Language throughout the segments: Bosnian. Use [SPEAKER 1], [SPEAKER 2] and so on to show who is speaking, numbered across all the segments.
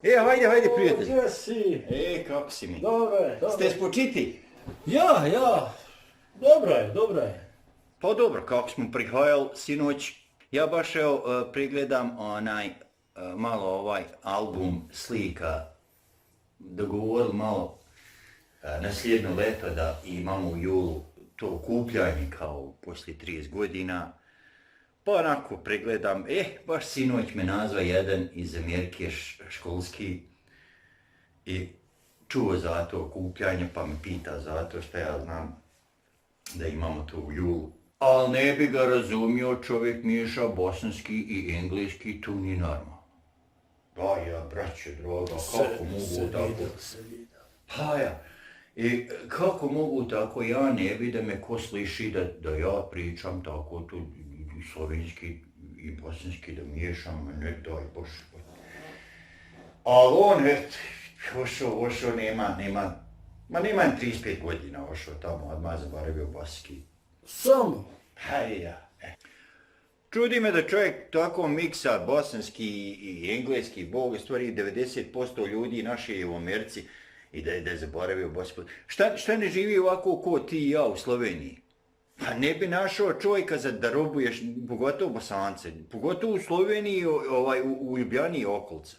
[SPEAKER 1] Hajde, prijatelj.
[SPEAKER 2] Gdje si?
[SPEAKER 1] Kako si mi?
[SPEAKER 2] Dobro je.
[SPEAKER 1] Ste spočiti?
[SPEAKER 2] Ja. Dobro je.
[SPEAKER 1] Pa dobro, kako smo prihajali sinoć, ja baš pregledam malo ovaj album slika, dogovorili malo na slijedno leto da imamo u julu to okupljanje kao poslije 30 godina. Pa onako pregledam, baš sinoć me nazva jedan iz Amerike školski i čuo za to okupljanje pa me pita za to što ja znam da imamo to u julu. Ali ne bi ga razumio, čovjek miješa bosanski i engleski, tu ni normalno. Braćo droga, kako mogu tako? Pa ja. I kako mogu tako, ja ne bi da me ko sliši da ja pričam tako tu i slovenski i bosanski da miješam, ne daj Bože. Ali on, ošao nema 35 godina ošao tamo, odmah zaboravio bosanski.
[SPEAKER 2] Samo?
[SPEAKER 1] Čudi me da čovjek tako miksa bosanski i engleski, Bog stvari 90% ljudi naše je u Americi i da je zaboravio bosanski. Šta ne živi ovako ko ti i ja u Sloveniji? Pa ne bi našao čovjeka da robuješ, pogotovo Bosance, pogotovo u Sloveniji, u Ljubljani i okolica.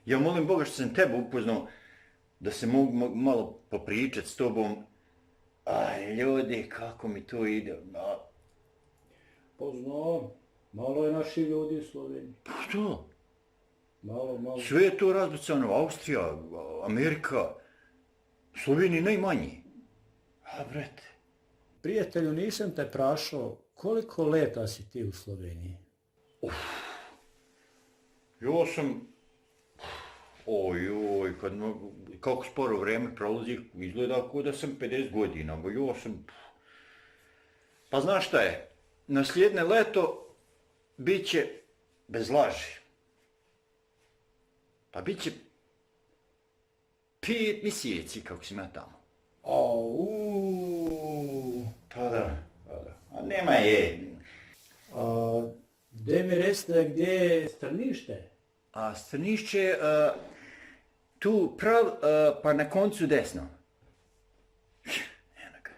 [SPEAKER 1] Ja molim Boga što sam tebe upoznao, da se mogu malo popričat s tobom. Ljudi, kako mi to ide.
[SPEAKER 2] Pa znam, malo je naših ljudi u Sloveniji.
[SPEAKER 1] Pa što?
[SPEAKER 2] Malo.
[SPEAKER 1] Sve je to razbacano, Austrija, Amerika, Sloveniji najmanji. Brate.
[SPEAKER 2] Prijatelju, nisam te prašao, koliko leta si ti u Sloveniji?
[SPEAKER 1] Ja sam... kako sporo vrijeme prolazi, izgleda kao da sam 50 godina, ja sam... Pa znaš šta je, na sljedne leto bit će bez laži. Pa bit će 5 mjeseci kako sam ja tamo. Pa da. A nema je.
[SPEAKER 2] Gdje mi recite gdje je Strnište?
[SPEAKER 1] A Strnišće tu prav, pa na koncu desno. Eno ga.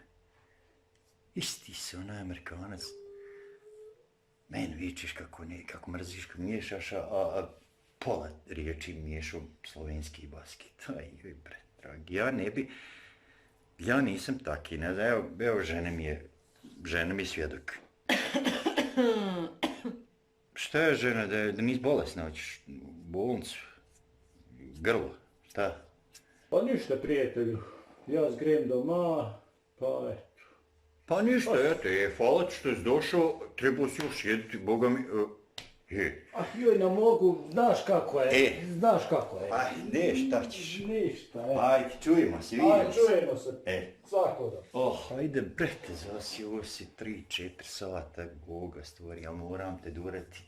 [SPEAKER 1] Isti si onaj Amerikanac. Meni vičeš kako mrziš kad miješaš, a pola riječi miješu slovenski i baski. Joj bre, dragi, ja nisam taki, ne znam, evo žena mi je svjedok. Šta je žena, da nisi bolesna, hoćeš u bolnicu, grlo, šta?
[SPEAKER 2] Pa ništa prijatelju, ja zgrem doma, pa eto.
[SPEAKER 1] Pa ništa, eto, hvala ti što si došao, trebao si još jediti, Boga mi,
[SPEAKER 2] Joj, ne mogu, znaš kako je.
[SPEAKER 1] Ne, šta ćeš?
[SPEAKER 2] Ništa,
[SPEAKER 1] Ajde, čujemo se, vidimo se.
[SPEAKER 2] Čujemo se, svako da.
[SPEAKER 1] Ajde, brete, ovo si 3-4 sata, Boga stvori, ja moram te durati.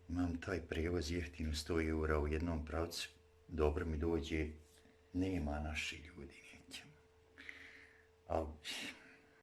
[SPEAKER 1] Imam taj prevoz jeftino 100 eura u jednom pravcu, dobro mi dođe, nema naši ljudi, nećemo. Ali